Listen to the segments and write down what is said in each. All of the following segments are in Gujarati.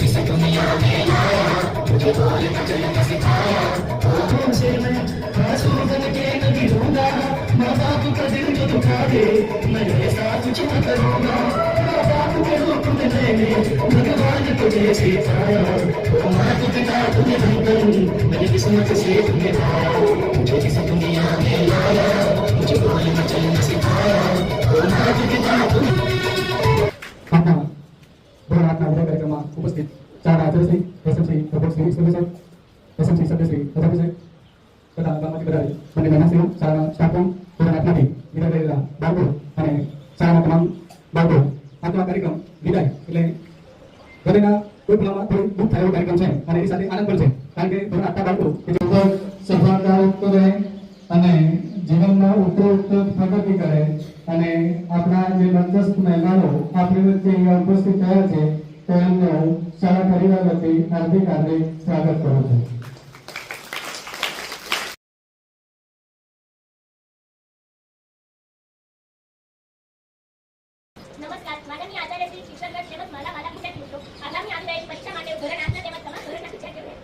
से दुनिया में लाया, मुझे बोलना चलना सिखाया। होठों से मैं आंसू बन के कभी रोऊंगा, माँ बाप का दिल जो दुखा दे मैं ऐसा कुछ न करूँगा। माँ बाप के रूप में मैंने भगवान तुझे सिखाया। ओ माँ तू पिता तुम्हें धन मेरी किस्मत से तुम्हें पाया। मुझे किसी दुनिया में लाया, मुझे बोलना चलना सिखाया। ओ माँ तू पिता तुम्हें भरतनाट्यम कार्यक्रमात उपस्थित 4 आचार्यश्री एसएमसी प्रभोश्री सदस्य एसएमसी सदस्यश्री सदस्य તથા ગામમાંથી બધા મને મહેમાનશ્રીઓ શાળાના સ્ટાફરૂમ ભરતનાટ્યમથી વિદાય લઈ રહેલા બાળકો અને શાળાના તમામ બાળકો આજનો આ કાર્યક્રમ વિદાય એટલે ઘરેના કોઈ પણ થોડું દુઃખ થાય એવો કાર્યક્રમ છે અને એની સાથે આનંદ પણ છે કારણ કે ભરતનાટ્ય બાળકો સફળતાયુક્ત રહે અને જીવનમાં ઉત્તરોત્તર પ્રગતિ કરે અને આપણા જે મંચસ્થ મહેમાનો આપણી વચ્ચે અહીંયા ઉપસ્થિત થયા છે તેમનું શાળા પરિવાર વતી હાર્દિક સ્વાગત કરું છું. નમસ્કાર માનનીય આચાર્ય શ્રી શિક્ષકગણ તેમજ મારા વાલા વિદ્યાર્થી મિત્રો, આગામી આવી પરીક્ષા માટે ધોરણ 8ના તેમજ તમામ ધોરણના વિદ્યાર્થીઓને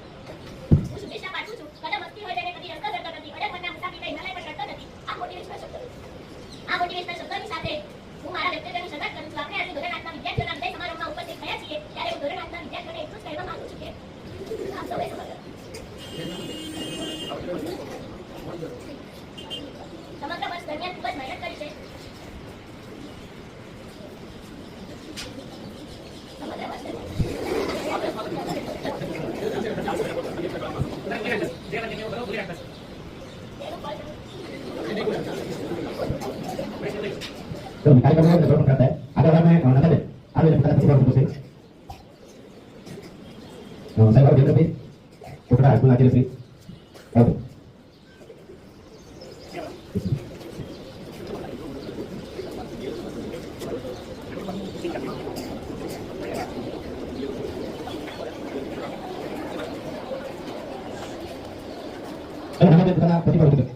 હું શુભેચ્છા પાઠવું છું. કદમ મસ્તી હોય તેને કદી રસ્તો જતો નથી, અડગ મનના મુસાફરી હિમાલય પર ચડતો નથી. આ મોટિવેશનલ શબ્દોની સાથે હું મારા વ્યક્તિગતની શરૂઆત કરું છું. આપણે આજે ધોરણ 8ના વિદ્યાર્થીઓના વિદાય સમારોહમાં ઉપસ્થિત થયા છીએ ત્યારે હું ધોરણ 8ના વિદ્યાર્થીઓને એટલું જ કહેવા માંગુ છું કે આપ સૌએ સમગ્ર વર્ષ દરમિયાન ખૂબ જ મહેનત કરી છે. तो कार्यक्रम में जरूर करता है अगर मैं नजर दे आगे पता किसी बात से साहब और देंगे टुकड़ा स्कूल आचार्य श्री और हमें बताना प्रतिभा होती है.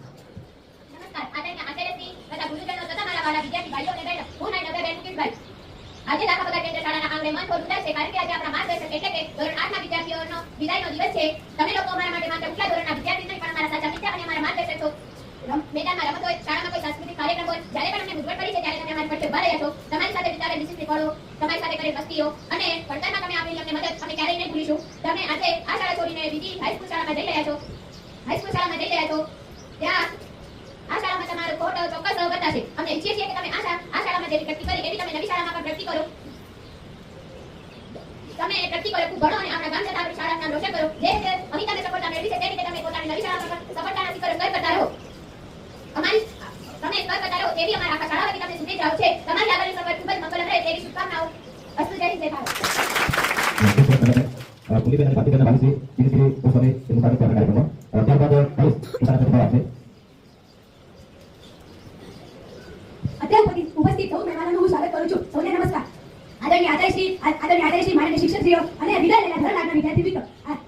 આજે દાખલા કેન્દ્ર શાળાના આંગણે મન થોડું ઉદાસ છે કારણ કે આજે આપણા માર્ગદર્શક એટલે કે ધોરણ 8ના વિદ્યાર્થીઓનો વિદાયનો દિવસ છે. તમે લોકો અમારા માટે માત્ર ઉપલા ધોરણના વિદ્યાર્થી નહીં પણ અમારા સાચા મિત્ર અને અમારા માર્ગદર્શક છો. મેદાનમાં રમત હોય, શાળામાં કોઈ સાંસ્કૃતિક કાર્યક્રમ હોય, જ્યારે પણ અમને મૂંઝવણ પડી છે ત્યારે તમે અમારી પાસે ઉભા રહ્યા છો. તમારી સાથે વિચારેલ વિશિષ્ટ ફળો, તમારી સાથે કરેલ મસ્તીઓ અને ભણતરમાં તમે આપેલી અમને મદદ અમે ક્યારેય નહીં ભૂલીશું. તમે આજે આ શાળા છોડીને બીજી હાઈસ્કૂલ શાળામાં જઈ રહ્યા છો. ત્યાં આ શાળામાં તમારો ખોટો ચોક્કસ બતાશે. અમે ઈચ્છીએ છીએ કે તમે આ શાળામાં જેવી પ્રગતિ કરી એવી તમે નવી શાળામાં પણ પ્રગતિ કરો. તમે પ્રગતિ કરો, ખૂબ ભણો અને આપણા ગામ જતા આપણી શાળાનું નામ રોશન કરો. જે રીતે અમિતાભે સફળતા મેળવી છે તે રીતે તમે પોતાની નવી શાળામાં પણ સફળતાના શિખર સર કરતા રહો. તમે સર કરતા રહો તેવી અમારા આખા શાળા વતી તમને શુભેચ્છાઓ છે. તમારી આગળની સફર ખૂબ જ મંગલમ રહે તેવી શુભકામનાઓ. અસ્તુ જય હિન્દ જય ભારત. पुलिस ने बात करना बाकी से धीरे धीरे उस समय मुताबिक करना कार्यक्रम ત્યારબાદ સારા પ્રતિભાવ આપશે. અત્યાર સુધી ઉપસ્થિત સૌ મહેમાનોનું હું સ્વાગત કરું છું. સૌને નમસ્કાર. આદરણીય આચાર્યશ્રી માનનીય શિક્ષકશ્રીઓ અને વિદાય લેલા ધોરણ 8ના વિદ્યાર્થી મિત્રો,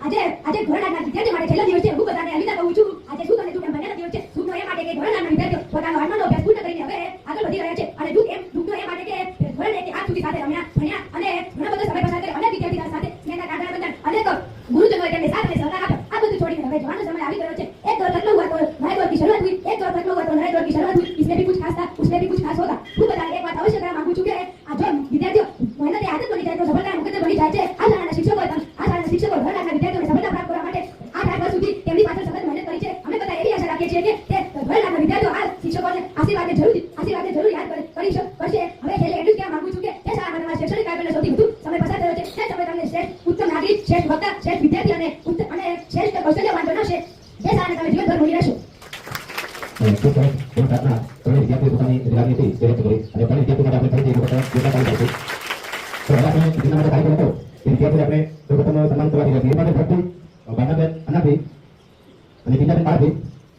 આજે ધોરણ 8ના વિદ્યાર્થીઓ માટે છેલ્લો દિવસ છે. હું બધાને અવિદા કહું છું. આજે સુખ અને દુઃખ એમ બંનેનો દિવસ છે. સુખનો એ માટે કે ધોરણ 8ના વિદ્યાર્થીઓ પોતાનો આત્માનો અભ્યાસ પૂર્ણ કરીને હવે આગળ વધી રહ્યા છે અને દુઃખનો એ માટે કે ધોરણ 1 થી 8 સુધી સાથે ભણ્યા અને ઘણો બધો સમય પસાર કર્યો. અનેક વિદ્યાર્થીઓ સાથે સ્નેહના કાંટાના બંધન અનેક ગુરુજનોએ તેમને સાથ અને સહકાર આપ્યો. આ બધું છોડીને હવે જવાનો સમય આવી ગયો છે. एक दौर तक हुआ तो नए दौर की शुरुआत हुई. एक दौर तक हुआ तो नए दौर की शुरुआत हुई. इसमें भी कुछ खास था, उसमें भी कुछ खास होगा. હું બધાને એક વાત અવશ્ય કહેવા માંગુ છું કે આ જો વિદ્યાર્થીઓ મહેનતે આદત બની જાય તો સફળતાના મુકદ્દર બની જાય છે. આ શાળાના શિક્ષકો ધોરણ 8ના વિદ્યાર્થીઓને સફળતા પ્રાપ્ત કરવા માટે 8 વર્ષ સુધી તેમની પાછળ સખત મહેનત કરી છે. અમે બધા એવી આશા રાખીએ છીએ કે તે ધોરણ 8ના વિદ્યાર્થીઓ આ શિક્ષકોને આશીર્વાદને જરૂર યાદ કરશે. હવે છેલ્લે એટલું કહેવા માંગુ છું કે તે શાળામાં તમારા શૈક્ષણિક કાર્યક્રમનો સૌથી વધુ સમય પસાર થયો છે. તે સમય તમને શ્રેષ્ઠ ઉત્તમ નાગરિક, શ્રેષ્ઠ વક્તા, શ્રેષ્ઠ વિદ્યાર્થી અને શ્રેષ્ઠ કૌશલ્યવાન બનાવશે. જે શાળાને તમે જીવનભર મૂડી રહેશો. ખૂબ સરસ. એ પ્રાર્થના તમને વિદ્યાર્થીઓ પોતાની લાગણી હતી તે વ્યક્ત કરી અને પણ વિદ્યાર્થીઓ માટે આપણે ફરીથી યોગદાન કરીશું. તો હવે આપણે જેના માટે કાર્યક્રમ હતો એ વિદ્યાર્થીઓને આપણે સૌપ્રથમ સન્માન કરવા જઈ રહ્યા છીએ. એ માટે ભરતી ભાવનાબેન અનાથી અને બીજાબેન પારથી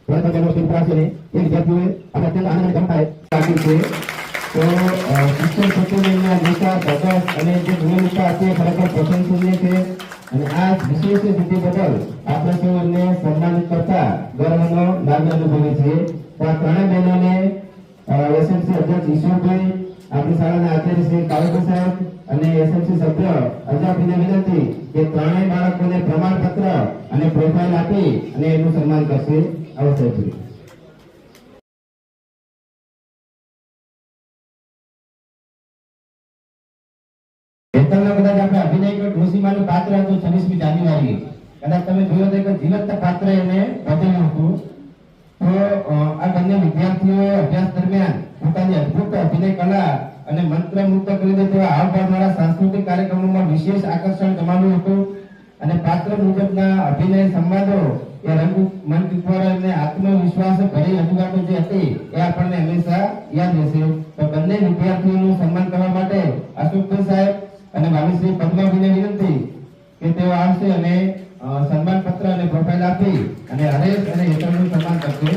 ત્રણ યુનિવર્સિટી ઉપર આવશે. એ વિદ્યાર્થીઓએ આપણે અત્યંત આનંદ અને ગમતા રાખ્યું છે. તો શિક્ષણ ક્ષેત્રના વિચાર ભગત અને જે ભૂમિકા છે ખરેખર પ્રશંસનીય છે અને આ વિશેષ સિદ્ધિ બદલ આપણે સૌ એમને સન્માનિત કરતા ગર્વનો લાગણી અનુભવીએ છીએ. તો આ ત્રણેય બહેનોને એસએમસી અધ્યક્ષ ઈશ્વરભાઈ, આપણી શાળાના આચાર્ય શ્રી કાળુભાઈ સાહેબ અને એસએમસી સભ્ય અજાફીને વિનંતી કે ત્રણેય બાળકોને પ્રમાણપત્ર અને પ્રોફાઇલ આપી અને એનું સન્માન કરશે. આવો સાહેબ. હેતલના કદાચ આપણે અભિનય કર્યો ડોશીમાનું પાત્ર હતું 26મી જાન્યુઆરીએ. કદાચ તમે જોયો તો એક જીવંત પાત્ર એને ભજવ્યું હતું. તો આ બંને વિદ્યાર્થીઓ અભ્યાસ દરમિયાન પોતાની અદ્ભુત અભિનય કલા અને મંત્રમુગ્ધ કરી દે તેવા હાવભાવવાળા સાંસ્કૃતિક કાર્યક્રમોમાં વિશેષ આકર્ષણ જમાવ્યું હતું અને પાત્ર મુજબના અભિનય સંવાદો એ રંગમંચ ઉપર અને આત્મવિશ્વાસ ભરી રજૂઆતો જે હતી એ આપણને હંમેશા યાદ રહેશે. તો બંને વિદ્યાર્થીઓનું સન્માન કરવા માટે અશોકભાઈ સાહેબ અને ભાવિશ્રી પદ્માબેનને વિનંતી કે તેઓ આવશે અને સન્માન પત્ર અને પ્રોફાઇલ આપી અને હરેશ અને હેતલનું સન્માન કરશે.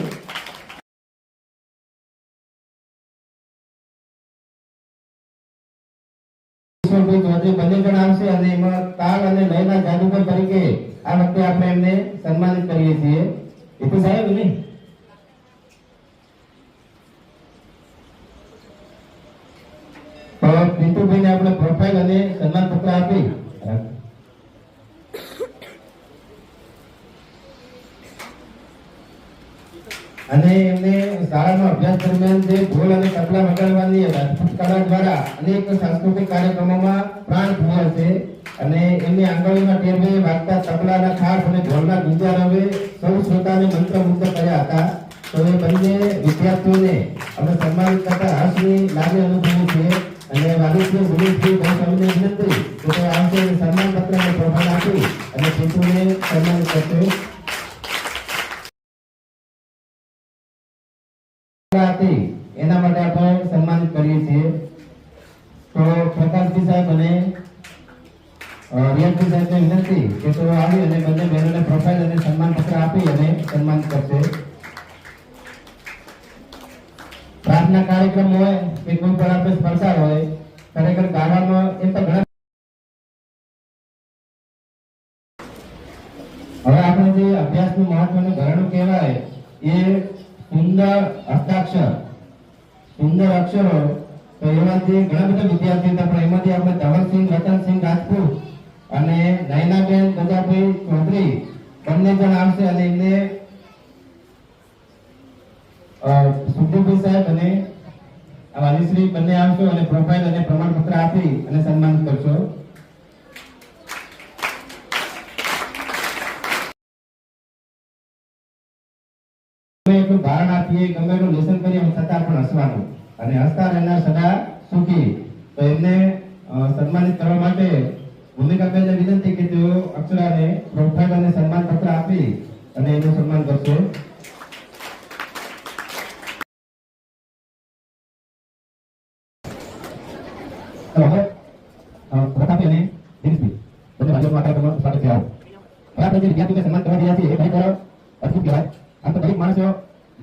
બંને જણ આવશે અને એમાં તાલ અને લયના જાદુગર તરીકે આ વખતે આપણે એમને સન્માનિત કરીએ છીએ. એ તો સાહેબ નહીં તો પિન્ટુભાઈને આપણે પ્રોફાઇલ અને સન્માન પત્ર આપી અને એમને શાળામાં અભ્યાસ દરમિયાન જે ઢોલ અને તબલા વગાડવાની અદ્ભુત કલા દ્વારા અનેક સાંસ્કૃતિક કાર્યક્રમોમાં પ્રાણ ફૂંક્યા છે અને એમની આંગળીમાં ટેરવે વાગતા તબલાના થાપ અને ઢોલના ગુંજારવે સૌ શ્રોતાને મંત્રમુગ્ધ કર્યા હતા. તો એ બંને વિદ્યાર્થીઓને અમે સન્માનિત કરતા હર્ષની લાગણી અનુભવી છે અને વાલીશ્રી ગુરુશ્રી ગૌસ્વામીને વિનંતી કે તે આવશે સન્માન પત્ર અને પ્રોફાઇલ આપી અને પિન્ટુને સન્માનિત કરશે. એના માટે આપણે સન્માનિત કરીએ છીએ. તો પ્રકાશજી સાહેબ અને રિયાજી સાહેબને વિનંતી કે તેઓ આવી અને બંને બહેનોને પ્રોફાઇલ અને સન્માન પત્ર આપી અને સન્માનિત કરશે. પ્રાર્થના કાર્યક્રમ હોય કે કોઈ પણ આપણે સ્પર્શા હોય ખરેખર ગાવામાં એ તો ઘણા. હવે આપણે જે અભ્યાસનું મહત્વનું ઘરણું કહેવાય એ સુંદર હસ્તાક્ષર, સુંદર અક્ષરો. તો એમાંથી ઘણા બધા વિદ્યાર્થીઓ હતા પણ એમાંથી આપણે ધવલસિંહ રતનસિંહ રાજપૂત અને નયનાબેન ગજાભાઈ ચૌધરી બંને જણ આવશે અને એમને સુખદેવભાઈ સાહેબ અને વાલીશ્રી બંને આવશો અને પ્રોફાઇલ અને પ્રમાણપત્ર આપી અને સન્માનિત કરશો. ભારણ આપીએ ગમે એટલું લેસન કરીએ છતાં પણ હસવાનું અને હસતા રહેનાર સદા સુખી. તો એમને સન્માનિત કરવા માટે ભૂમિકાબેનને વિનંતી કે તેઓ અક્ષરાને પ્રોફાઇલ અને સન્માન પત્ર આપી અને એનું સન્માન કરશે. સન્માન કરવા રહ્યા છીએ એ ખરેખર અદભુત કહેવાય. આમ તો દરેક માણસ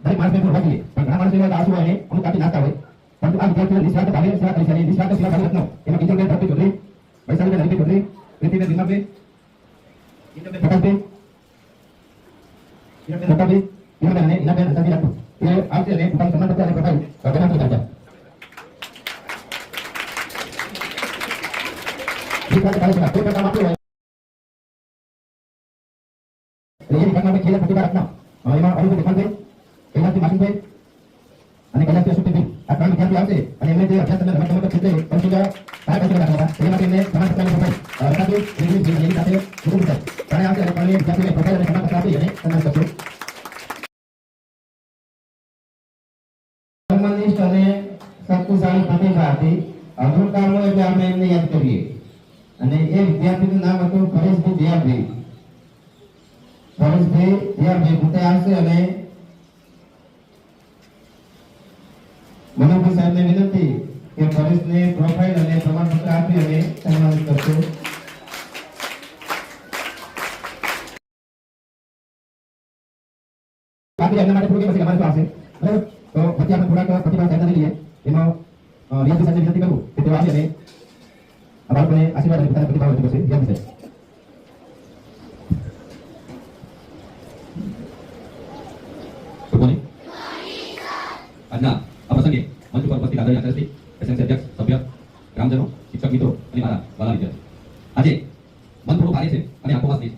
પણ હોઈએ પણ ઘણા માણસો એવા આંસુ હોય અમુક કાપી નાખતા હોય પરંતુ આ વિદ્યાર્થીઓ નિસ્વાર્થ ભાવે સેવા કરી છે. નિસ્વાર્થ સેવા ભાવે રત્નો એમાં કિશોરભાઈ ભક્તિ ચૌધરી, વૈશાલીબેન હરિભાઈ ચૌધરી, પ્રીતિબેન દિમાભાઈ, પ્રકાશભાઈ, પ્રકાશભાઈ, ઈનાબેન અને ઈનાબેન હંસાજી રાજપૂત એ આવશે અને પોતાનું સન્માન પત્ર અને પ્રોફાઇલ બનાવશે. નિસ્વાર્થ ભાવે સેવા કોઈ પણ કામ આપ્યું હોય એ વિભાગમાં ખેલ પ્રતિભા રત્ન એમાં અરુણ દેખાણભાઈ, કૈલાસભાઈ માસીભાઈ અને કૈલાસભાઈ અશોકભાઈ આ ત્રણ વિદ્યાર્થીઓ આવશે અને એમને જે અભ્યાસ અને રમત ક્ષેત્રે પરિચય સહાય કરી રહ્યા હતા એ માટે એમને પ્રમાણપત્ર અને પ્રોફાઇલ સાથે એની સાથે ગુરુ સાહેબ ત્રણે આવશે અને ત્રણે વિદ્યાર્થીઓને પ્રોફાઇલ અને પ્રમાણપત્ર આપી અને સન્માન કરશે. ધર્મનિષ્ઠ અને શક્તિશાળી પ્રતિભા હતી. અધૂરકાળનો એટલે આપણે એમને યાદ કરીએ અને એ વિદ્યાર્થીનું નામ હતું પરેશભાઈ જયાભાઈ. પરેશભાઈ જયાભાઈ પોતે આવશે અને મનોભાઈ સાહેબને વિનંતી કે પરેશને પ્રોફાઇલ અને પ્રમાણપત્ર આપી અને સન્માનિત કરશે. બાકી એમના માટે થોડું પછી અમારે આવશે બરાબર. તો પછી આપણે થોડાક પ્રતિભાવ સાધન લઈએ એમાં રિયાજી સાહેબને વિનંતી કરું કે તેઓ આવી અને આ બાળકોને આશીર્વાદ અને પોતાના પ્રતિભાવ રજૂ કરશે. રિયાજી સાહેબ આજના આ પ્રસંગે મંચ પર ઉપસ્થિત આદરણીય આચાર્યશ્રી, એસએમસી અધ્યક્ષ, સભ્ય, ગ્રામજનો, શિક્ષક મિત્રો અને મારા વાલા વિદ્યાર્થીઓ, આજે મન થોડું ભારે છે અને આંખોમાં સ્નેહ.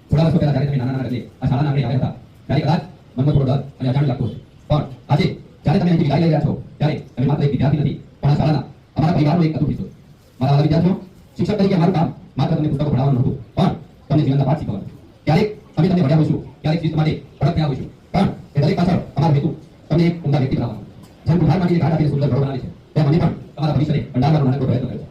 થોડા વર્ષો પહેલા જ્યારે તમે નાના એટલે આ શાળાના આંગણે આવ્યા હતા ત્યારે કદાચ મનમાં થોડો ડર અને અજાણ લાગતો હશે. પણ આજે જ્યારે તમે અહીંથી વિદાય લઈ રહ્યા છો ત્યારે તમે માત્ર એક વિદ્યાર્થી નથી પણ આ શાળાના અમારા પરિવારનો એક અતૂટ હિસ્સો. મારા વાલા વિદ્યાર્થીઓ, શિક્ષક તરીકે અમારું કામ માત્ર તમને પુસ્તકો ભણાવવાનું નહોતું પણ તમને જીવનના પાઠ શીખવવાનું. ક્યારેક અમે તમને ભણ્યા હોઈશું, ક્યારેક શિસ્ત માટે કડક થયા હોઈશું, પણ એ દરેક પાછળ અમારો હેતુ તમને એક ઉમદા વ્યક્તિ બનાવવાનો. જેમ કુંભાર માટીને ઘાટ આપીને સુંદર ઘડો બનાવે છે તેમ અમે પણ તમારા ભવિષ્યને ભંડારવાનો નાનકડો પ્રયત્ન કર્યો છે.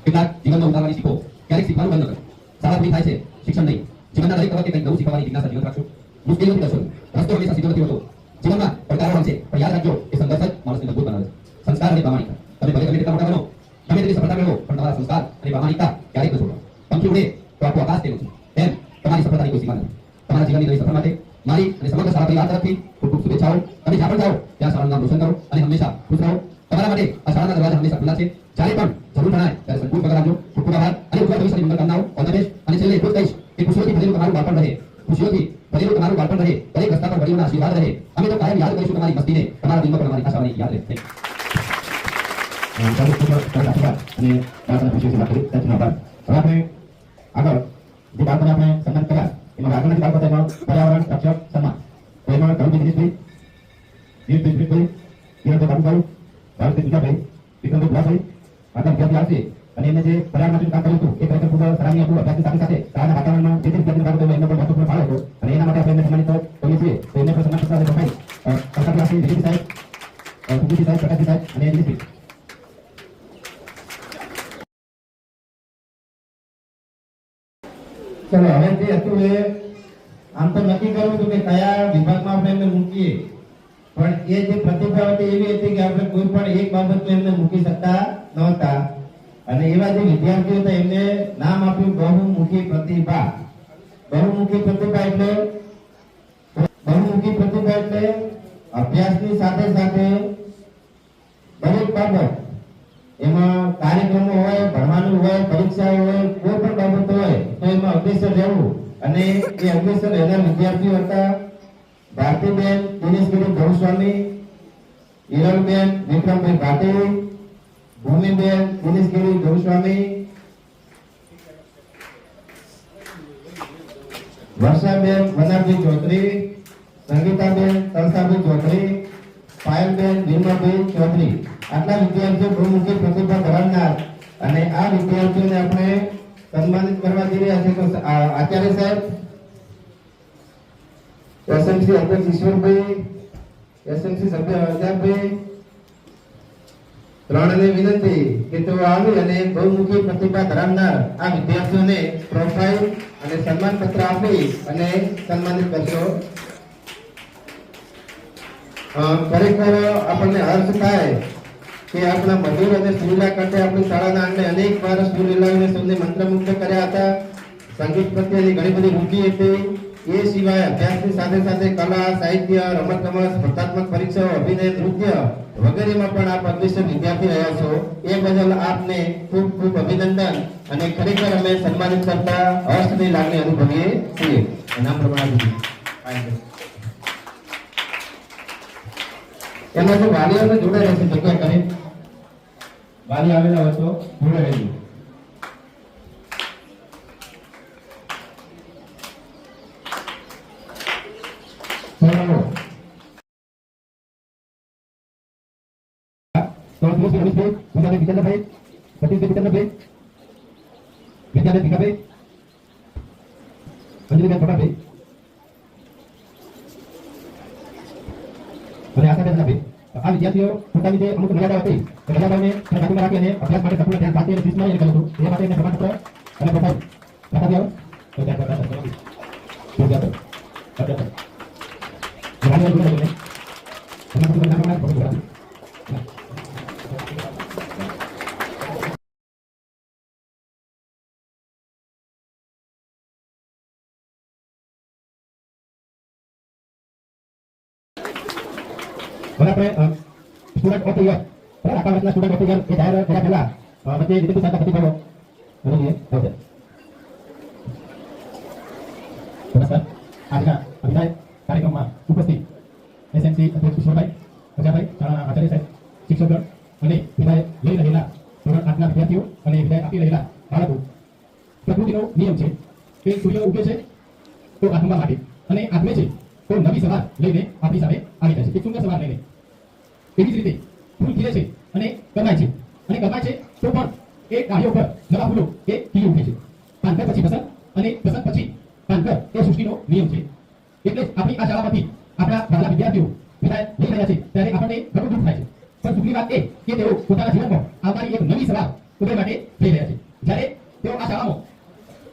કેટલાક જીવનમાં ઉતારવાની શીખો, ક્યારેક શીખવાનું બંધ ન કરો. શાળા પૂરી થાય છે, શિક્ષણ નહીં. જીવનના દરેક તબક્કે કંઈક નવું શીખવાની જિજ્ઞાસા જીવંત રાખશો. મુશ્કેલીઓથી ડરશો નહીં. રસ્તો હંમેશા સીધો નથી હોતો. જીવનમાં પડકારો આવશે પણ યાદ રાખજો એ સંઘર્ષ જ માણસને મજબૂત બનાવે છે. સંસ્કાર અને પ્રામાણિકતા. તમે ભલે ગમે તેટલા મોટા બનો, ગમે તેટલી સફળતા મેળવો, પણ તમારા સંસ્કાર અને પ્રામાણિકતા ક્યારેક ન છોડો. પંખી ઉડે તો આખું આકાશ તેનું છે. તેમ તમારી સફળતાની કોઈ સીમા નથી. તમારા જીવનની નવી સફર માટે મારી અને સમગ્ર શાળા પરિવાર તરફથી ખૂબ ખૂબ શુભેચ્છાઓ. તમે જ્યાં પણ જાઓ ત્યાં શાળાનું નામ રોશન કરો અને હંમેશા ખુશ રહો. તમારા માટે આ શાળાના દરવાજા હંમેશા ખુલ્લા છે. જ્યારે પણ જરૂર જણાય ત્યારે સંપૂર્ણ પગાર આપજો. ખૂબ ખૂબ આભાર અને ઉજ્જવળ ભવિષ્યની મંગલકામનાઓ. All the best. અને છેલ્લે એટલું જ કહીશ કે ખુશીઓથી ભરેલું તમારું બાળપણ રહે. ખુશીઓથી ભરેલું તમારું બાળપણ રહે. દરેક રસ્તા પર વડીલોના આશીર્વાદ રહે. અમે તો કાયમ યાદ કરીશું તમારી મસ્તીને. તમારા દિલમાં પણ અમારી આશાઓની યાદ રહે. અને આપણે આગળ જે બાળકોને આપણે સન્માન કર્યા એમાં આગળના બાળકો તેમાં પર્યાવરણ રક્ષક સન્માન તો એમાં ગૌરવ દિનેશભાઈ, દિનેશભાઈ, કિરણભાઈ બાબુભાઈ, ભારતભાઈ દુજાભાઈ, વિક્રમભાઈ ભુલાભાઈ આટલા વિદ્યાર્થી આવશે અને એમને જે પર્યાવરણ માટેનું કામ કર્યું હતું એ ખરેખર ખૂબ સરાહનીય હતું. અભ્યાસની સાથે સાથે શાળાના વાતાવરણમાં જે વિદ્યાર્થીઓ બાબતો એમને પણ મહત્વપૂર્ણ ફાળો હતો અને એના માટે આપણે એમને સન્માનિત કરીએ છીએ. તો એમને પણ સન્માન પત્ર પઠાઈ સરકારથી વિજયજી સાહેબ, સુજીજી સાહેબ, પ્રકાશજી સાહેબ અને દિનેશભાઈ. ચલો હવે જે હતું એ આમ તો નક્કી કરવું હતું કે કયા વિભાગમાં આપણે એમને મૂકીએ, પણ એ જે પ્રતિભા હતી એવી હતી કે આપણે કોઈ પણ એક બાબતમાં એમને મૂકી શકતા નહોતા અને એવા જે વિદ્યાર્થીઓ હતા એમને નામ આપ્યું બહુમુખી પ્રતિભા. બહુમુખી પ્રતિભા એટલે અભ્યાસની સાથે સાથે દરેક બાબત એમાં કાર્યક્રમો હોય, ભણવાનું હોય, પરીક્ષા હોય, કોઈ પણ બાબત હોય તો એમાં અગ્રેસર રહેવું અને એ અગ્રેસર રહેનાર વિદ્યાર્થીઓ હતા ભારતીબેન દિનેશગીરી ગૌસ્વામી, હિરલબેન વિક્રમભાઈ ભાટી, ભૂમિબેન દિનેશગીરી ગૌસ્વામી, વર્ષાબેન વનાભાઈ ચૌધરી, સંગીતાબેન તલસાભાઈ ચૌધરી, પાયલબેન વિમલભાઈ ચૌધરી. આટલા વિદ્યાર્થીઓ બહુમુખી પ્રતિભા ધરાવનાર અને આ વિદ્યાર્થીઓને આપણે સન્માનિત કરવા જઈ રહ્યા છે. તો આચાર્ય સાહેબ, એસએમસી અધ્યક્ષ ઈશ્વરભાઈ, એસએમસી સભ્ય અજાબભાઈ, ત્રણને વિનંતી કે તેઓ આવી અને બહુમુખી પ્રતિભા ધરાવનાર આ વિદ્યાર્થીઓને પ્રોફાઇલ અને સન્માન પત્ર આપી અને સન્માનિત કરશો. ખરેખર આપણને હર્ષ થાય કે આપણા મજૂર અને સુવિધા કરતા આપણી શાળાના આંગણે અનેક વાર સ્કૂલ લાવીને સૌને મંત્રમુગ્ધ કર્યા હતા. સંગીત પ્રત્યેની ઘણી બધી રુચિ હતી. એ સિવાય અભ્યાસની સાથે સાથે કલા, સાહિત્ય, રમતગમત, સ્પર્ધાત્મક પરીક્ષાઓ, અભિનય, નૃત્ય વગેરેમાં પણ આપ અગ્રેસર વિદ્યાર્થી રહ્યા છો. એ બદલ આપને ખૂબ ખૂબ અભિનંદન અને ખરેખર અમે સન્માનિત કરતા હર્ષની લાગણી અનુભવીએ છીએ. નામ પ્રમાણે એમાં જો વાલીઓને જોડે રહેશે જગ્યા કરી વાલી આવેલા હોય તો જોડે રહેજો. આ વિદ્યાર્થીઓ પોતાની જે અમુક મર્યાદા હતી એ મર્યાદાઓને કાબૂમાં રાખી અને અભ્યાસ માટે સંપૂર્ણ ધ્યાન સાથે અને શિસ્તમાં કર્યું હતું. એ માટે એમને પ્રમાણપત્ર અને પ્રોફાઇલ આપી આવો. તો ત્યાર બાદ આપણે સ્ટુડન્ટ ઓફ ધ યર આખા વર્ષના સ્ટુડન્ટ ઓફ ધ યર એ જાહેર કર્યા પહેલા વચ્ચે વિદ્યાર્થી સાથે પ્રતિભાવો જોઈએ આવશે. નમસ્કાર. આજના અભિનય કાર્યક્રમમાં ઉપસ્થિત એસએમસી અધ્યક્ષ ઈશ્વરભાઈ, અજાભાઈ, શાળાના આચાર્ય સાહેબ, શિક્ષકગણ અને વિદાય લઈ રહેલા ધોરણ 8ના વિદ્યાર્થીઓ અને વિદાય આપી રહેલા બાળકો પ્રકૃતિનો નિયમ છે કે સૂર્ય ઉગે છે તો આથમવા માટે અને આથમે છે તો નવી સવાર લઈને આપણી સામે આવી જાય છે, એક સુંદર સવાર લઈને. એવી જ રીતે ફૂલ ખીલે છે અને કરમાય છે, અને કરમાય છે તો પણ એ ડાળીઓ પર નવા ફૂલો એ ખીલી ઉઠે છે. પાનખર પછી વસંત અને વસંત પછી પાનખર એ સૃષ્ટિનો નિયમ છે. એટલે જ આપણી આ શાળામાંથી આપણા વહાલા વિદ્યાર્થીઓ વિદાય લઈ રહ્યા છે ત્યારે આપણને ઘણું દુઃખ થાય છે. પણ દુઃખની વાત એ કે તેઓ પોતાના જીવનમાં આવનારી એક નવી સવાર ઉદય માટે જઈ રહ્યા છે. જ્યારે તેઓ આ શાળામાં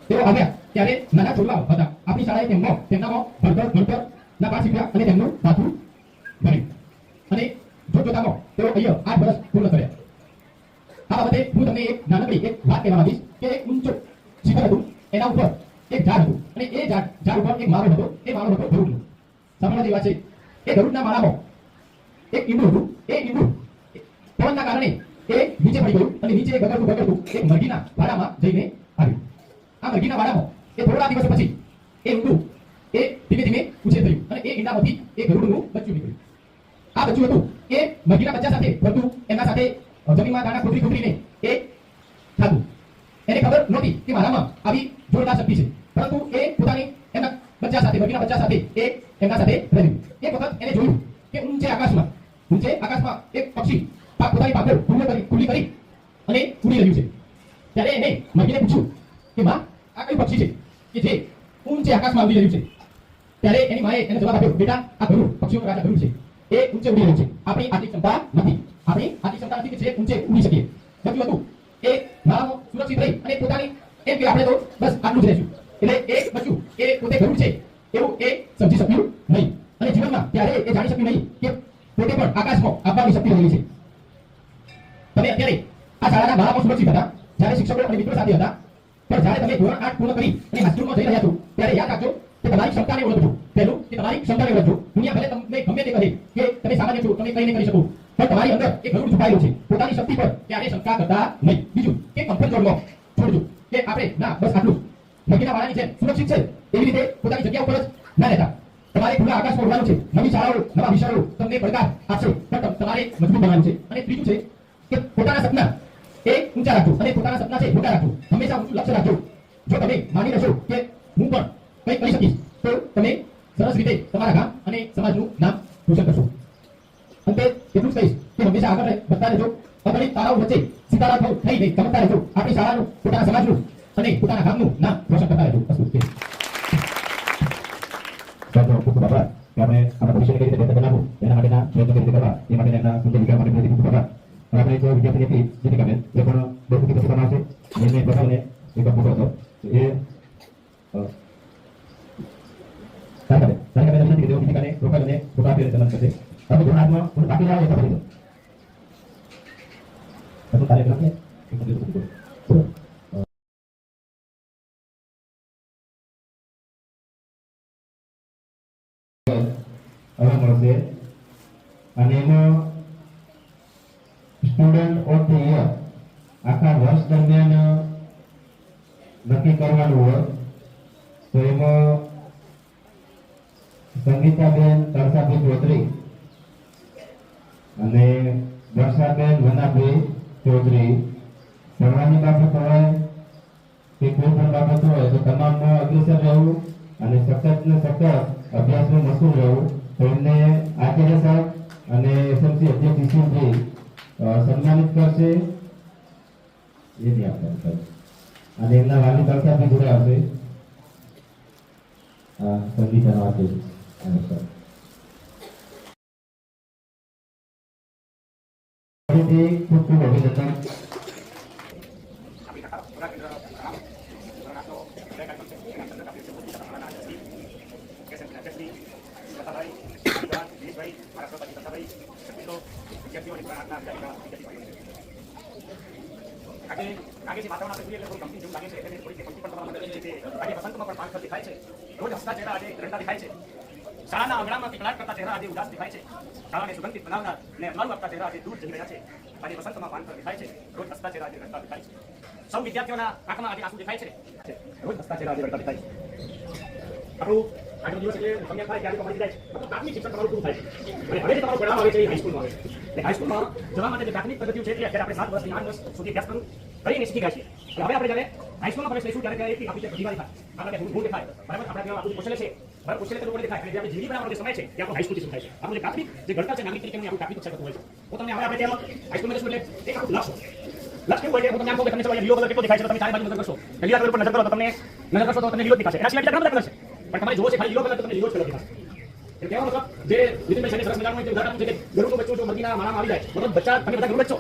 તેઓ આવ્યા ત્યારે નાના છોડવાઓ હતા. આપણી શાળાએ તેમનામાં ભણતરના પાઠ શીખ્યા અને તેમનું માથું ભર્યું અને જોતજોતામાં તેઓ અહીંયા 8 વર્ષ પૂર્ણ કર્યા. આ બાબતે હું તમને એક નાનકડી એક વાત કહેવા માંગીશ કે એક ઊંચો શિખર હતું, એના ઉપર એક ઝાડ હતું અને એ ઝાડ ઉપર એક માળો હતો. એ માળો હતો ગરુડનો. સાંભળવા જેવી વાત છે. એ ગરુડના માળામાં એક ઈંડું હતું. એ ઈંડું પવનના કારણે એ નીચે પડી ગયું અને નીચે ગગડતું એક મરઘીના વાડામાં જઈને આવ્યું. આ મરઘીના વાડામાં એ થોડા દિવસો પછી એ ઈંડું એ ધીમે ધીમે ઉછેર થયું અને એ ઈંડામાંથી એ ગરુડનું બચ્ચું નીકળ્યું. આ બચ્ચું હતું એ મરઘીના બચ્ચા સાથે ફરતું, એમના સાથે જમીનમાં દાણા ખોદરીને એ ખાતું. એને ખબર નહોતી કે મારામાં આવી જોરદાર શક્તિ છે, પરંતુ એ પોતાની એમના બચ્ચા સાથે, મરઘીના બચ્ચા સાથે એ એમના સાથે રહ્યું. એક વખત એને જોયું કે ઊંચે આકાશમાં એક પક્ષી પોતાની પાંખો ખુલ્લી કરી અને ઉડી રહ્યું છે. ત્યારે એને મરઘીને પૂછ્યું કે માં, આ કયું પક્ષી છે કે જે ઊંચે આકાશમાં ઉડી રહ્યું છે? ત્યારે એની માએ એને જવાબ આપ્યો, બેટા, આ ગરુડ, પક્ષીઓનો રાજા ગરુડ છે. એ ઊંચે ઉડી રહ્યું છે. આપણી આટલી ક્ષમતા નથી કે જે ઊંચે ઉડી શકીએ. બચ્ચું હતું એ માળામાં સુરક્ષિત રહી અને પોતાની એમ કે આપણે તો બસ આટલું જ રહેશું. એટલે એ બચ્ચું એ પોતે ગરુડ છે એવું એ સમજી શક્યું નહીં અને જીવનમાં ત્યારે એ જાણી શક્યું નહીં કે પોતે પણ આકાશમાં આવવાની શક્તિ રહેલી છે. તમે અત્યારે આ શાળાના માળામાં સુરક્ષિત હતા જ્યારે શિક્ષકો અને મિત્રો સાથે હતા, પણ જ્યારે તમે ધોરણ 8 પૂર્ણ કરી અને હાઈસ્કૂલમાં જઈ રહ્યા છો ત્યારે યાદ રાખજો કે તમારી ક્ષમતાને ઓળખજો. પહેલું કે તમારી ક્ષમતાને ઓળખજો. દુનિયા ભલે તમને ગમે તે કહે કે તમે સામાન્ય છો, તમે કંઈ નહીં કરી શકો, પણ તમારી અંદર એક ગરુડ છુપાયેલું છે. પોતાની શક્તિ પર ક્યારે શંકા કરતા નહીં. બીજું કે કમ્ફર્ટ ઝોનમાં છોડજો કે આપણે ના બસ આટલું મરઘીના વાળાની જેમ સુરક્ષિત છે એવી રીતે પોતાની જગ્યા ઉપર જ ના રહેતા. તમારે ખુલ્લા આકાશમાં ઉડવાનું છે. નવી શાળાઓ, નવા વિષયો તમને પડકાર આપશે, પણ તમારે મજબૂત બનવાનું છે. અને ત્રીજું છે કે પોતાના સપના એ ઊંચા રાખજો અને પોતાના સપના છે મોટા રાખજો. હંમેશા ઊંચું લક્ષ્ય રાખજો. જો તમે માની લેશો કે હું પણ કંઈ કરી શકીશ તો તમે સરસ રીતે તમારા ગામ અને સમાજનું નામ રોશન કરશો. અંતે એટલું જ કહીશ કે હંમેશા આગળ વધતા રહેજો. અગણિત તારાઓ વચ્ચે સિતારા થઈને ચમકતા રહેજો. આપણી શાળાનું, પોતાના સમાજનું અને પોતાના ગામનું નામ રોશન કરતા રહેજો. બસ ખૂબ આભાર કે આપણે આપણા ભવિષ્યને કઈ રીતે બેહતર બનાવવું એના માટેના પ્રયત્નો કઈ રીતે કરવા એ માટે એમના સુંદર વિચાર માટે ખૂબ આભાર. અને આપણે એક વિદ્યાર્થી હતી જીતિકાબેન, એ પણ બહુમતી પછી આવશે. એમને બધાને એક મોટો હતો એ સારિકાબેન વિનંતી કે તેઓ જીતિકાને રોકડ અને રોકડ આપીને સન્માન કરશે. આપણે ધોરણ 8 માં બાકી રહ્યા એ ખબર હતું તારે લખીએ હવે મળશે અને એમાં સ્ટુડન્ટ ઓફ ધ યર આખા વર્ષ દરમિયાન નક્કી કરવાનું હોય તો એમાં સંગીતાબેન તરસાભાઈ ચૌધરી અને વર્ષાબેન વનાભાઈ ચૌધરી ભણવાની બાબત હોય કે કોઈ પણ બાબત હોય તો તમામમાં અગ્રેસર રહેવું અને સતત ને સતત અભ્યાસમાં મશગુલ રહેવું. તો એમને આચાર્ય સાહેબ અને એસએમસી અધ્યક્ષ ઈશ્વરભાઈ સન્માનિત કરશે. એ નહીં આપતા અને એમના વાલી તરસાભાઈ જોડે આવશે. સંગીતાનો આચાર્ય ખૂબ ખૂબ અભિનંદન. आगे से वातावरण આપણે જોઈએ એટલે થોડી કંપની જેવું લાગે છે એટલે થોડી કંપની પણ તમારા મદદ છે. આજે વસંતમાં પણ પાંખર દેખાય છે. રોજ હસતા ચહેરા આજે રડતા દેખાય છે. શાળાના આંગણામાં કકળાટ કરતા ચહેરા આજે ઉદાસ દેખાય છે. શાળાને સુગંધિત બનાવનાર ને અમલાનું આપતા ચહેરા આજે દૂર જઈ રહ્યા છે. આજે વસંતમાં પાંખર દેખાય છે. રોજ હસતા ચહેરા આજે રડતા દેખાય છે. સૌ વિદ્યાર્થીઓના આંખમાં આજે આંસુ દેખાય છે. રોજ હસતા ચહેરા આજે રડતા દેખાય છે. આપણું આજનો દિવસ એટલે સમય થાય ત્યારે તમારી જાય છે. મતલબ પ્રાથમિક શિક્ષણ તમારું પૂરું થાય છે. અને હવે જે તમારું પરિણામ આવે છે એ હાઈસ્કૂલમાં આવે છે. એટલે હાઈસ્કૂલમાં જવા માટે જે પ્રાથમિક પદ્ધતિઓ છે એટલે અત્યારે આપણે 7 વર્ષથી 8 વર્ષ સુધી અભ્યાસ કરીને શીખી ગયા છીએ. હવે આપણે જ્યારે હાઈસ્કૂલમાં પ્રવેશ લઈશું ત્યારે એક આપણી પ્રતિભા દેખાય, આપણે ભૂલ દેખાય, બરાબર? આપણે આપણું કૌશલ્ય છે, બરાબર? કૌશલ્ય તો લોકોને દેખાય, અને જે આપણે જીવી બનાવવાનો જે સમય છે, તે આપણો હાઈસ્કૂલથી શરૂ થાય છે. આપણું જે પ્રાથમિક જે ઘડતર છે, નાગરિક તરીકેનું આપણું પ્રાથમિક કક્ષા થતું હોય છે. તો તમને હવે આપણે તેમાં હાઈસ્કૂલમાં જશું એટલે એક આપણું લક્ષ્ય કેવું હોય છે? હું તમને આમ કહું કે તમને લીલો કલર કેટલો દેખાય છે, તો તમે ચારે બાજુ નજર કરશો, લીલા કલર પર નજર કરો તો તમને લીલો દેખાશે. એના સિવાય બીજા ઘણા બધા કલર છે, પણ તમારે જોવો છે ખાલી લીલો કલર, તો તમને લીલો જ કલર દેખાશે. એટલે કહેવાનો મતલબ જે નીતિનભાઈ સાહેબે સરસ મજાનું ઉદાહરણ છે કે ગરુડનું બચ્ચું જો મરઘીના માળામાં આવી જાય, બરોબર? બચ્ચા તમે બધા ગરુડ જ છો,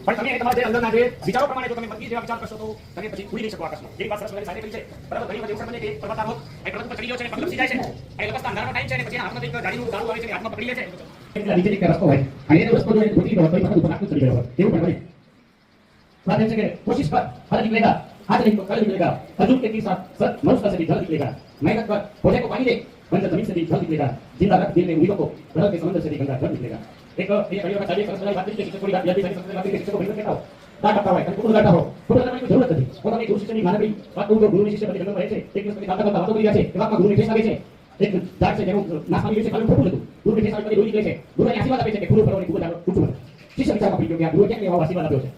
પણ તમે તમારા જે અંદરના જે વિચારો પ્રમાણે જો તમે મરઘી જેવા વિચાર કરશો તો તમે પછી ઉડી નહીં શકો આકાશમાં. એક વાત સરસ મજાની સાહેબે કરી છે, બરાબર? ઘણી વખત એવું સમજે કે એક પર્વતારોહક એ પર્વત પર ચડી ગયો છે, પગ લપસી જાય છે, એ લપસતા અંધારાનો ટાઈમ છે, અને પછી હાથમાં એક ગાડીનું દારૂ આવે છે, હાથમાં પકડી લે છે, એટલે નીચે એક રસ્તો હોય, અને એ રસ્તો જો એ ખોટી ગયો તો એ ઉપર નાખતું ચડી ગયો હોય, એવું પણ બને. बात है कि कोशिश कर, फल निकलेगा, आज नहीं तो कल निकलेगा, खजूर के साथ सच मनुष्य से भी जल निकलेगा, मेहनत कर, पौधे को पानी दे, बंजर जमीन से भी जल निकलेगा, जिंदा रख दिल में उम्मीदों को, गलत के समंदर से भी गंगा जल निकलेगा. एक ये कड़ियों का चाहिए सरस वाली बात नहीं है, थोड़ी बात याद भी सारी सरस वाली बात है, शिक्षक को भेज देता हो, डांट करता है, कुछ डांटा हो, कुछ डांटने की जरूरत नहीं, और हमें गुरु शिष्य नहीं माना भी, बात तो गुरु शिष्य बने जंगल में रहते, एक दूसरे की बात करता बातों को लिया है, एक बात में गुरु ने फेस लगे है, एक जाट से जरूर नाश पानी से खाली फूल लेतो, गुरु ने फेस लगे रोई निकले है, गुरु ने आशीर्वाद આપે છે કે ગુરુ પરવાની ગુરુ જાણો ઉઠું શિષ્ય વિચારમાં પડી ગયો કે આ ગુરુ ક્યાં એવા આશીર્વાદ આપ્યો છે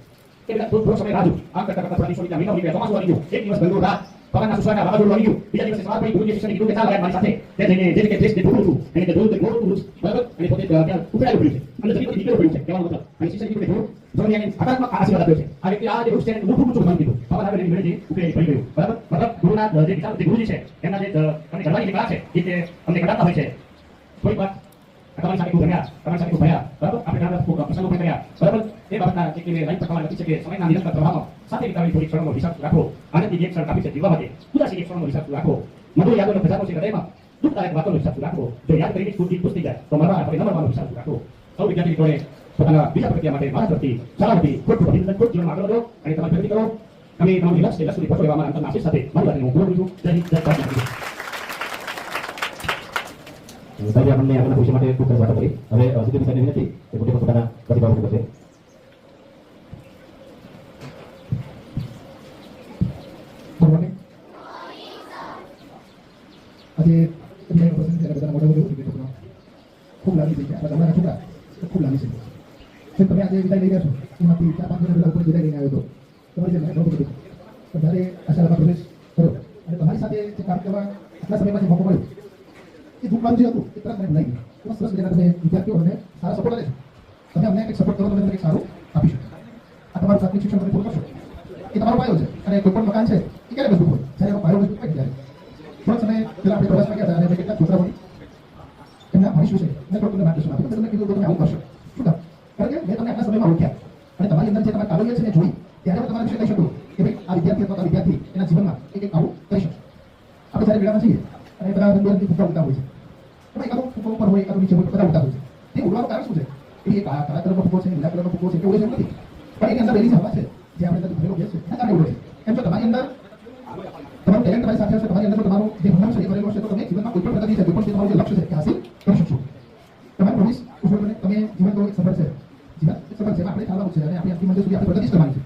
કે બધા થોડો સમય રાજુ આમ કરતા કરતા થોડી સોની મહિના નીકળ્યા, ચોમાસું આવી ગયું, એક દિવસ ગંગો રાત પવનના સુસવાના વાવાઝોડું આવી ગયું, બીજા દિવસે સવાર પડી ગુરુજી શિષ્યને કીધું કે ચાલ મારી સાથે તે જઈને જે કે દેશ દેખું છું અને તે જોયું તો ગોળું છું, બરાબર? અને પોતે ત્યાં ઉપડાયું પડ્યું છે અને જમીન પર નીકળ્યું પડ્યું છે, કહેવાનો મતલબ અને શિષ્યને કીધું કે જોયું જોઈને હકારાત્મક આશીર્વાદ આપ્યો છે. આ વ્યક્તિ આ જે વૃક્ષ છે એને ઊંચું ઊંચું માની દીધું, પવન આવે ને મેળે ઉપડે પડી ગયું, બરાબર? મતલબ ગુરુના જે વિચાર જે ગુરુજી છે એમના જે તમને ઘડવાની કળા છે એ તે અમને કઢાવતા હોય છે. થોડીક વાત તમારી સાથે ખૂબ ભણ્યા, તમારી સાથે ખૂબ ભણ્યા, બરાબર? આપણે ઘણા પ્રસંગો પણ કર્યા, બરાબર? એ બાબતના જે કે લાઈફ પર તમારે લખી છે કે સમયના નિરંતર પ્રવાહમાં સાથે વિતાવેલી થોડી ક્ષણોનો હિસાબ રાખો, આનંદની એક ક્ષણ કાપી છે જીવવા માટે, ઉદાસી એક ક્ષણનો હિસાબ રાખો, મધુર યાદોનો ખજાનો છે હૃદયમાં, દુઃખદાયક વાતોનો હિસાબ રાખો, જો યાદ કરીને સ્ફૂર્તિ પૂછતી જાય તો મરવા આપણે ન મરવાનો હિસાબ રાખો. સૌ વિદ્યાર્થી મિત્રોને પોતાના બીજા પ્રક્રિયા માટે મારા તરફથી સલામતી ખૂબ અભિનંદન, ખૂબ જીવનમાં આગળ વધો અને તમારી પ્રગતિ કરો. અમે તમારું લક્ષ્ય સુધી પહોંચો એવા અમારા અંતરના આશીષ સાથે મારી વાતને હું પૂરો કરું છું. જય હિન્દ, જય ભારત. સાહેબ આપણને આગળના ભવિષ્ય માટે ખૂબ સરસ વાતો કરી. હવે સીધી સાહેબને વિનંતી કે પોતે પોતાના પ્રતિભાવ રજૂ કરશે. આજે મેં પસંદ કર્યા બધાના મોટા મોટા છોકરા ખૂબ લાગી થઈ ગયા, આપણા છોકરા ખૂબ લાગી થઈ ગયા. તમે આજે વિદાય લઈ ગયા છો, એમાંથી 4-5 જણા બધા ઉપર વિદાય લઈને આવ્યો હતો, તમારી જે મહેનત નહોતું બધું, પણ જ્યારે આ શાળામાં પ્રવેશ કર્યો અને તમારી સાથે જે કામ કરવા આટલા સમયમાં જે મોકો મળ્યો એ દુઃખવાનું જે હતું એ તરત મને ભૂલાઈ ગયું. એમાં સરસ મજાના તમે વિદ્યાર્થીઓ અમને સારા સપોર્ટ આપે છો, તમે અમને કંઈક સપોર્ટ કરો તો તમે કંઈક સારું આપીશું. આ તમારું પ્રાથમિક શિક્ષણ તમે પૂરું કરશો એ તમારો પાયો છે, અને કોઈ પણ મકાન છે એ ક્યારે મજબૂત હોય જ્યારે એનો પાયો મજબૂત હોય ત્યારે. થોડા સમય પહેલા આપણે પ્રવાસમાં ગયા હતા અને કેટલાક છોકરાઓની એમના ભણીશું છે મેં થોડું તમને માર્ગદર્શન આપ્યું, તમને કીધું તમે આવું કરશો. શું કામ? કારણ કે મેં તમને આટલા સમયમાં ઓળખ્યા અને તમારી અંદર જે તમારી કાબલિયત છે ને જોઈ, ત્યારે હું તમારા વિશે કહી શકું કે ભાઈ આ વિદ્યાર્થી અથવા વિદ્યાર્થી એના જીવનમાં એક આવું કરી શકશે. આપણે જ્યારે મેળામાં જઈએ અને બધા રંગબેરંગી ફૂટબોલ ઉડતા હોય છે, તો એકાદો ફૂટબોલ ઉપર હોય, એકાદો નીચે હોય, બધા ઉડતા હોય છે. તે ઉડવાનું કારણ શું છે? એ કાળા કલરનો ફૂટબોલ છે, લીલા કલરનો ફૂટબોલ છે, કે ઉડે છે એવું નથી, પણ એની અંદર રહેલી હવા છે જે આપણે અંદર ભરેલો ગેસ છે એના કારણે ઉડે છે. એમ જો તમારી અંદર તમારું ટેલેન્ટ તમારી સાથે હશે, તમારી અંદર તમારું જે હુનર છે એ ભરેલો હશે, તો તમે જીવનમાં કોઈ પણ પ્રગતિ છે, કોઈ પણ તમારું જે લક્ષ્ય છે એ હાસિલ કરી શકશો. તમારું ભવિષ્ય ઉજ્જવળ બને. તમે જીવન તો એક સફર છે, જીવન એક સફર છે, આપણે ચાલવાનું છે અને આપણી અંતિમ મંજિલ સુધી આપણે પ્રગતિ જ કરવાની છે.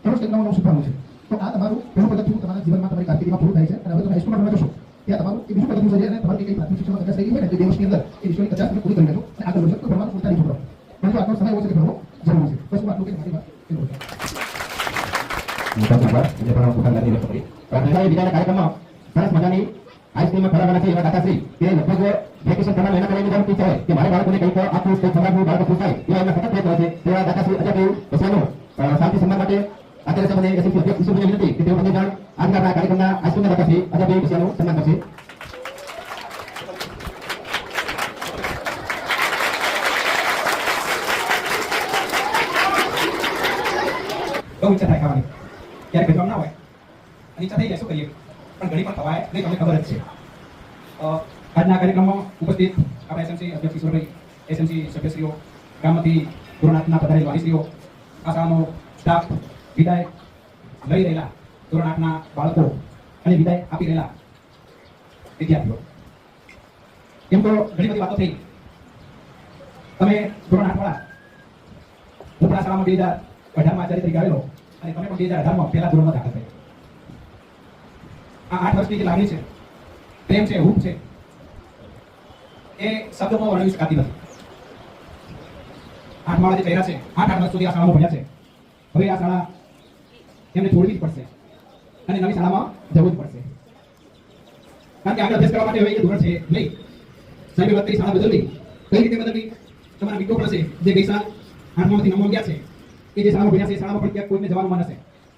ઘણું કંઈક નવું શીખવાનું છે. તો આ તમારું પહેલું પગથિયું તમારા જીવનમાં તમારી કારકિર્દીમાં પૂરું થાય છે, અને હવે તમે હાઈસ્કૂલમાં ભણવા જશો ત્યાં તમારું એ બીજું પગથિયું છે, અને તમારી કંઈ પ્રાથમિક શિક્ષણમાં કચાશ થઈ ગઈ હોય ને તો 2 વર્ષની અંદર એ વિષયની કચાશ તમે પૂરી કરી લેજો અને આગળ વધશો. તો ભણવાનું પૂરતા નહીં છોકરાઓ, પરંતુ આજનો સમય એવો છે કે ભણવો જરૂરી છે. બસ હું આટલું કંઈ મારી વાત એટલું છે. મુખ્ય જે પણ પોતાની વ્યક્ત કરી પ્રાર્થના બીજાના કાર્યક્રમમાં સરસ મજાની હાઈસ્કૂલમાં ખરા છે એવા દાદાશ્રી કે લગભગ વેકેશન કરનાર એના કરીને જાણતી છે કે મારે બાળકોને કંઈક આપવું, કંઈક ખવડાવવું, બાળકો ખુશ થાય એવા એમના સતત પ્રયત્નો છે. તેવા દાદાશ્રી અજયભાઈ વસાવાનો શાંતિ સન્માન માટે આચાર્ય સાહેબ અને એસએમસી અધ્યક્ષ ઈશ્વરભાઈ વિનંતી કે તેઓ બંને જણ આજના કાર્યક્રમના હાઈસ્કૂલના દાદાશ્રી અજયભાઈ વસાવાનું સન્માન કરશે. બહુ ઈચ્છા થાય ખાવાની, ક્યારેક ભેજવામાં ના હોય અને ઈચ્છા થઈ જાય શું કરીએ, પણ ઘણી પણ ખવાય નહીં, તમને ખબર જ છે. આજના કાર્યક્રમમાં ઉપસ્થિત આપણા એસએમસી અધ્યક્ષ ઈશ્વરભાઈ, એસએમસી સભ્યશ્રીઓ, ગામમાંથી ધોરણ 8ના પધારેલ વાલીશ્રીઓ, આ શાળાનો સ્ટાફ, વિદાય લઈ રહેલા ધોરણ 8ના બાળકો અને વિદાય આપી રહેલા વિદ્યાર્થીઓ. એમ તો ઘણી બધી વાતો થઈ. તમે ધોરણ 8 વાળા, હું પણ આ શાળામાં 2018માં આચાર્ય તરીકે આવેલો અને તમે પણ 2018માં પહેલા ધોરણમાં દાખલ થયા. આ 8 વર્ષની જે લાગણી છે, પ્રેમ છે, હૂંફ છે, એ શબ્દોમાં વર્ણવી શકાતી નથી. 8 માળા જે ચહેરા છે, 8 વર્ષ સુધી આ શાળામાં ભણ્યા છે, હવે આ શાળા એમને છોડવી જ પડશે. અને નવી શાળામાં જવું જ પડશે. કારણ કે આગળ અભ્યાસ કરવા માટે હવે એ ધોરણ છે નહીં. સાહેબે વાત કરી શાળા બદલવી. કઈ રીતે બદલવી? તમારા મિત્રો પણ હશે જે ગઈ સાલ 8માંથી 9માં ગયા છે, કે જે શાળામાં ભણ્યા છે, શાળામાં પણ ક્યાંક કોઈને જવાનું મન હશે.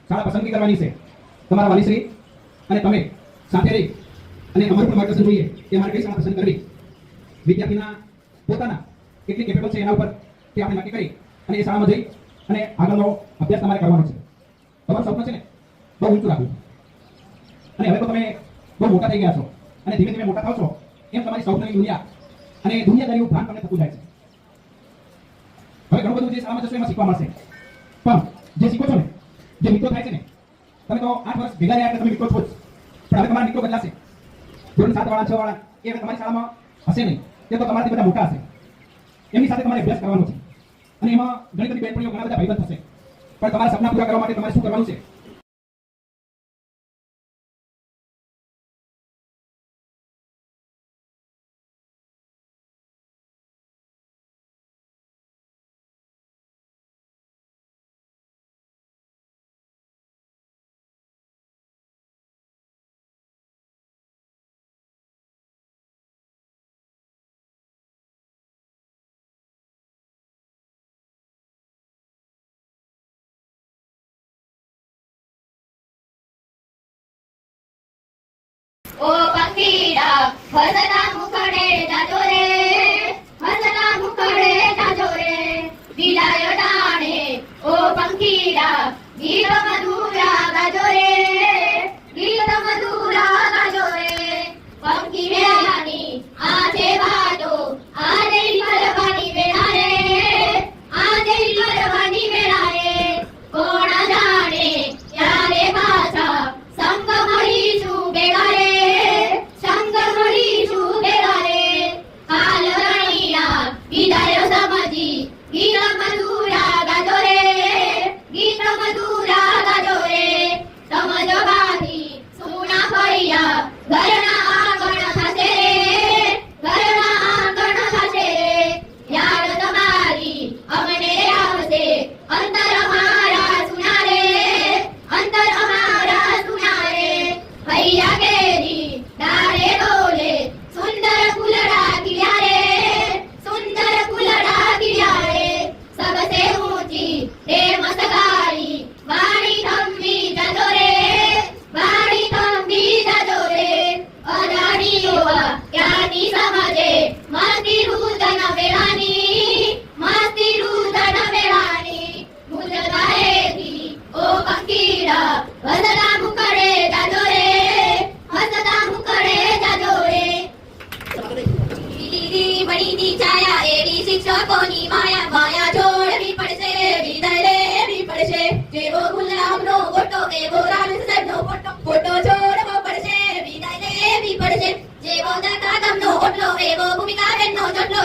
શાળા પસંદગી કરવાની છે. તમારા વાલીશ્રી અને તમે સાથે રહી અને અમારું પણ માર્ગદર્શન જોઈએ કે મારે કઈ શાળા પસંદ કરવી. વિદ્યાર્થીના પોતાના કેટલી કેપેબલ છે એના ઉપર તે આપણે નક્કી કરી અને એ શાળામાં જઈ અને આગળનો અભ્યાસ તમારે કરવાનો છે. તમારું સપનું છે ને બહુ ઊંચું રાખવું. અને હવે તો તમે બહુ મોટા થઈ ગયા છો અને ધીમે ધીમે મોટા થાવ છો એમ તમારી સૌની દુનિયા અને દુનિયાદારીનું ભાન તમને થતું જાય છે. હવે ઘણું બધું જે શાળામાં જશો એમાં શીખવા મળશે, પણ જે શીખો છો ને, જે મિત્રો થાય છે ને, તમે તો 8 વર્ષ ભેગા રહ્યા એટલે તમે મિત્રો છો જ, પણ હવે તમારા મિત્રો બદલાશે. ધોરણ 7 વાળા 6 વાળા એ હવે તમારી શાળામાં હશે નહીં. તે તો તમારાથી બધા મોટા હશે. એમની સાથે તમારે અભ્યાસ કરવાનો છે અને એમાં ઘણી બધી બેનપણીઓ, ઘણા બધા ભાઈબંધ થશે. પણ તમારા સપના પૂરા કરવા માટે તમારે શું કરવાનું છે? ઓ પંખીડા હસતા મુખડે જાજો રે, હસતા મુખડે જાજો રે, વિદાય ટાણે ઓ પંખીડા ગીત મધુરા ગાજો રે, ગીત મધુરા ગાજો રે. પંખી વેળાની આજે વાતો આજે કરવાની વેળા રે, આજે કરવાની વેળા રે. કોણ જાણે ક્યારે પાછા સંગ મળીશું ભેગા રે, સંગ મળીશું ભેગા રે. કાલ રણિયા વિદાય સમજી ગીત મધુરા ગાજો રે, ગીત મધુરા ગાજો રે. સમજો બાથી સુના ફળિયા ઘરના આંગણ થશે રે, ઘરના આંગણ થશે રે. યાદ તમારી અમને આવશે અંતર અમારા સુના રે, અંતર અમારા સુના રે. ભૈયા કેરી ડાળે ડોલે સુંદર ફૂલડા ખીલ્યા રે, સુંદર ફૂલડા ખીલ્યા રે. સબસે ઊંચી પ્રેમ સગારી વાણી થંભી જાજો રે, વાણી થંભી જાજો રે. અજાણીઓ ક્યાંની સમજે મસ્તી રુદન વેળાની, મસ્તી રુદન વેળાની. ગુજરાતેથી ઓ પંખીડા હસતા મુખડે જાજો રે, હસતા મુખડે જાજો રે. લીલી વળીની છાયા એવી શિક્ષકોની માયા, માયા છોડવી પડશે, વિદાય લેવી પડશે. જેવો ગુલાબનો ગોટો એવો રામસરનો ફોટો છોડવો પડશે, વિદાય લેવી પડશે. જેવો દાદાનો ઓટલો એવો ભૂમિકાબેનનો ચોટલો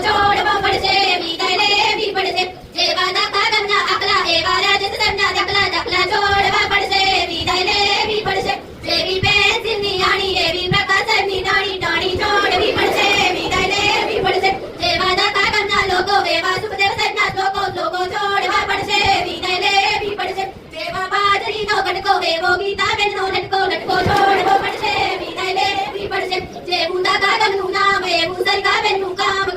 છોડવો પડશે, વિદાય લેવી પડશે. જેવા દાદાના આકલા એવા રાજસરના દાખલા છોડવા પડશે, વિદાય લેવી પડશે. જેવી પેન્સિલની આણી એવી પ્રકાશની ટાણી છોડવી પડશે, વિદાય લેવી પડશે. જેવા દાદાના લોકો એવા સુખદેવ સાહેબના શ્લોકો છોડવા પડશે, વિદાય લેવી પડશે. જેવા બાજરીનો કટકો એવો ગીતાબેનનો લટકો છોડવો પડશે, વિદાય લેવી પડશે. જેવું દાદાનું નામ એવું સરકાબેનનું કામ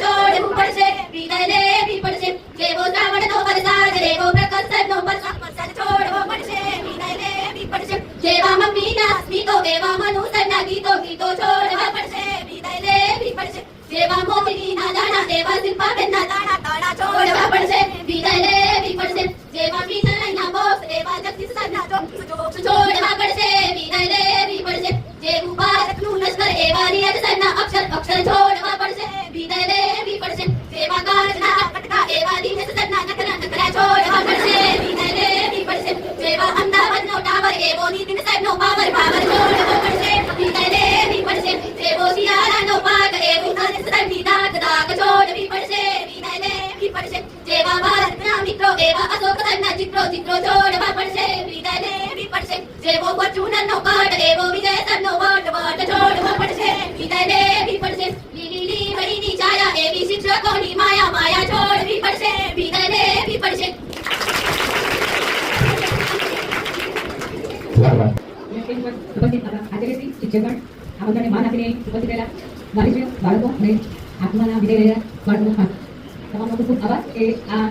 છોડવું પડશે, વિદાય લેવી પડશે. જેવો શ્રાવણનો વરસાદ એવો પ્રકાશ સાહેબનો વરસાદ છોડવો પડશે, વિદાય લેવી પડશે. જેવા મમ્મીના સ્મિતો એવા મનુ સાહેબના ગીતો છોડવા પડશે, વિદાય લેવી પડશે. જેવા મોતીના દાણા એવા શિલ્પાબેનના દાણા છોડવા પડશે, વિદાય લેવી પડશે. જેવા મીઠાઈના બોક્સ એવા જગદીશ સાહેબના જોક્સ છોડવા પડશે, વિદાય લેવી પડશે. જેવું ભારતનું લશ્કર એવા રિયાઝ સાહેબના અક્ષર છોડવા પડશે, વિદાય લેવી પડશે. જેવા કાચના કટકા એવા દિનેશ સાહેબના નખરા છોડવા પડશે, વિદાય લેવી પડશે. જેવા અમદાવાદનો ટાવર એવો નીતિન સાહેબનો પાવર છોડવો પડશે, વિદાય લેવી પડશે. જેવો શિયાળાનો પાક એવું નરેશ સાહેબની દાગ છોડવી પડશે, વિદાય લેવી પડશે. જેવા ભારતના મિત્રો એવા અશોક સાહેબના ચિત્રો છોડવા પડશે, વિદાય લેવી પડશે. જેવો ફોર્ચ્યુનરનો કટ એવો વિજય સાહેબનો વટ છોડવો પડશે, વિદાય લેવી પડશે. લીલી વળીની છાયા એવી શિક્ષકોની માયા છોડવી પડશે, વિદાય લેવી પડશે. ધન્યવાદ. મંત્રી, શિક્ષકગણ, આમંત્રણને માન આપીને ઉપસ્થિત રહેલા વાલીશ્રીઓ, બાળકો અને આત્માના વિજય રહેલા બાળકોનો ખાસ તમામનો ખૂબ ખૂબ આભાર. એ આ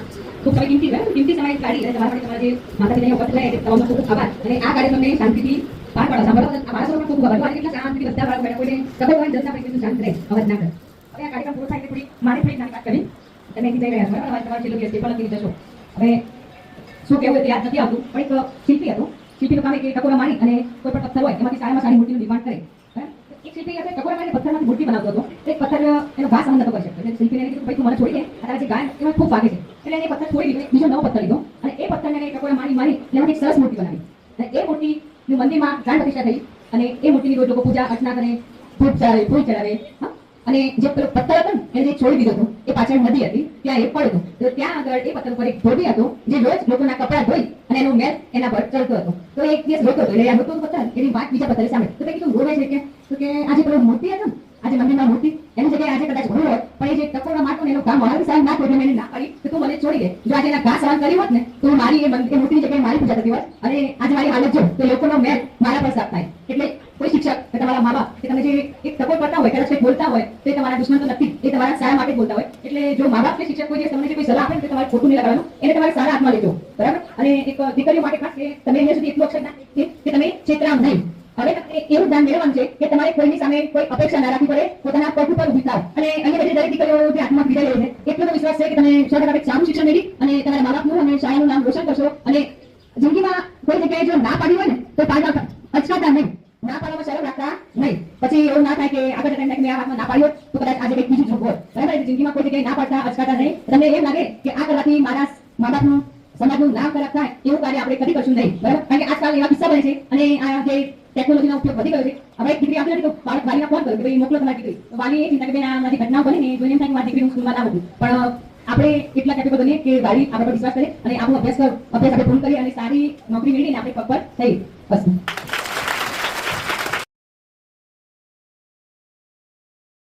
ખૂબ સમય કિંમતી સમય કાઢી અને તમારા માટે તમારા જે માતા પિતાની ઉપસ્થિત રહ્યા એ તમામનો ખૂબ ખૂબ આભાર. અને આ કાર્યક્રમને શાંતિથી પાર પાડવા સાંભળવા આ બાળકો પણ ખૂબ ખૂબ આભાર. કેટલા શાંતિથી બધા બાળકો બેઠા કોઈને સફળ હોય જલસા પડી શાંત રહે, અવાજ ના કરે. હવે આ કાર્યક્રમ પૂરો થાય એટલે થોડી મારે થોડી નાની વાત કરી તમે એથી જઈ રહ્યા છો બરાબર. તમારે છેલ્લો દિવસ તે પણ લખી જશો. હવે શું કહેવું એ યાદ નથી આવતું, પણ એક શિલ્પી હતો. શિલ્પીનું કામ એ કે ટકોરા મારી અને કોઈ પણ પથ્થર હોય એમાંથી સારામાં સારી મૂર્તિનું નિર્માણ કરે. એક શિલ્પી હતો ટકોરા મારીને પથ્થરમાંથી મૂર્તિ બનાવતો હતો. એક પથ્થર એનો ઘા સહન નતો કરી શકતો એટલે શિલ્પીને કીધું ભાઈ તું મને છોડી દે, આ જે ગાય એમાં ખૂબ વાગે છે. એટલે એને પથ્થર છોડી દીધો, બીજો નવો પથ્થર લીધો અને એ પથ્થરને ટકોરા મારી એમાંથી એક સરસ મૂર્તિ બનાવી. અને એ મૂર્તિનું મંદિરમાં પ્રાણ પ્રતિષ્ઠા થઈ અને એ મૂર્તિની રોજ લોકો પૂજા અર્ચના કરે, ફૂલ ચડાવે. અને જે પેલો પથ્થર હતો ને એને જે છોડી દીધો હતો એ પાછળ નદી હતી, ત્યાં એ પડ્યો હતો. તો ત્યાં આગળ એ પથ્થર પર એક ધોબી હતો જે રોજ લોકોના કપડાં ધોઈ અને એનો મેલ એના પર ચડતો હતો. તો એક દિવસ રોતો હતો એટલે આ રોતો પથ્થર એની વાત બીજા પથ્થરે સાંભળે. તો કીધું રોવે છે કે આજે પેલો મૂર્તિ હતો ને, આજે મંદિરમાં મૂર્તિ એની જગ્યાએ આજે કદાચ ભણવું હોય પણ એ જે ટકોરા મારતો ને એનો ઘા મારું સહન ના કર્યું, એને ના પાડી કે તું મને છોડી દે. જો આજે એના ઘા સહન કર્યું હોત ને તો મારી એ મૂર્તિની જગ્યાએ મારી પૂજા થતી હોત અને આજે મારી હાલત જો તો લોકોનો મેલ મારા પર સાફ થાય. એટલે કોઈ શિક્ષક કે તમારા મા બાપ કે તમે જે એક ટકોર કરતા હોય કદાચ કંઈક બોલતા હોય તો એ તમારા દુશ્મન તો નથી, એ તમારા સારા માટે બોલતા હોય. એટલે જો મા બાપ કે શિક્ષક કોઈ તમને જે કોઈ સલાહ આપે તો તમારે ખોટું નહીં લગાડવાનું, એને તમારે સારા હાથમાં લેજો બરાબર. અને એક દીકરીઓ માટે ખાસ કે તમે અહીંયા સુધી એટલું અક્ષર ના કે તમે છેતરામ નહીં. હવે એવું ધ્યાન મેળવવાનું છે કે તમારે કોઈની સામે કોઈ અપેક્ષા ના રાખવી પડે, પોતાના પગ ઉપર ઉભી થાવ. અને અહીંયા બધી દરેક દીકરીઓ જે હાથમાં વિદાય લે છે એટલો તો વિશ્વાસ છે કે તમે 100% સારું શિક્ષણ મેળવી અને તમારા મા બાપનું અને શાળાનું નામ રોશન કરશો. અને જિંદગીમાં કોઈ જગ્યાએ જો ના પાડી હોય ને તો પાડવા અચકાતા નહીં, ના પાડવામાં શરમ રાખતા નહીં. પછી એવું ના થાય કે આગળ ટાઈમ મેં આ વાતમાં ના પાડ્યો તો કદાચ આજે કંઈક બીજું જોવું હોય બરાબર. એટલે જિંદગીમાં કોઈ જગ્યાએ ના પાડતા અચકાતા નહીં. તમને એમ લાગે કે આ કરવાથી મારા મા બાપનું સમાજનું નામ ખરાબ થાય એવું કાર્ય આપણે કદી કરશું નહીં બરાબર. કારણ કે આજકાલ એવા કિસ્સા બને છે અને આ જે ટેકનોલોજીનો ઉપયોગ વધી ગયો છે. હવે એક દીકરી આપી નથી તો બાળક વાલીને ફોન કર્યો કે ભાઈ મોકલો તમારી દીકરી. તો વાલી એ ચિંતા કે બેન આ બધી ઘટનાઓ બની ને જોઈને એમ થાય કે મારી દીકરી હું સ્કૂલમાં ના મોકલું. પણ આપણે એટલા કેપેબલ બનીએ કે વાલી આપણા પર વિશ્વાસ કરે અને આપણો અભ્યાસ આપણે પૂર્ણ કરીએ અને સારી નોકરી મેળવીને આપણે પગ પર થઈ બસ.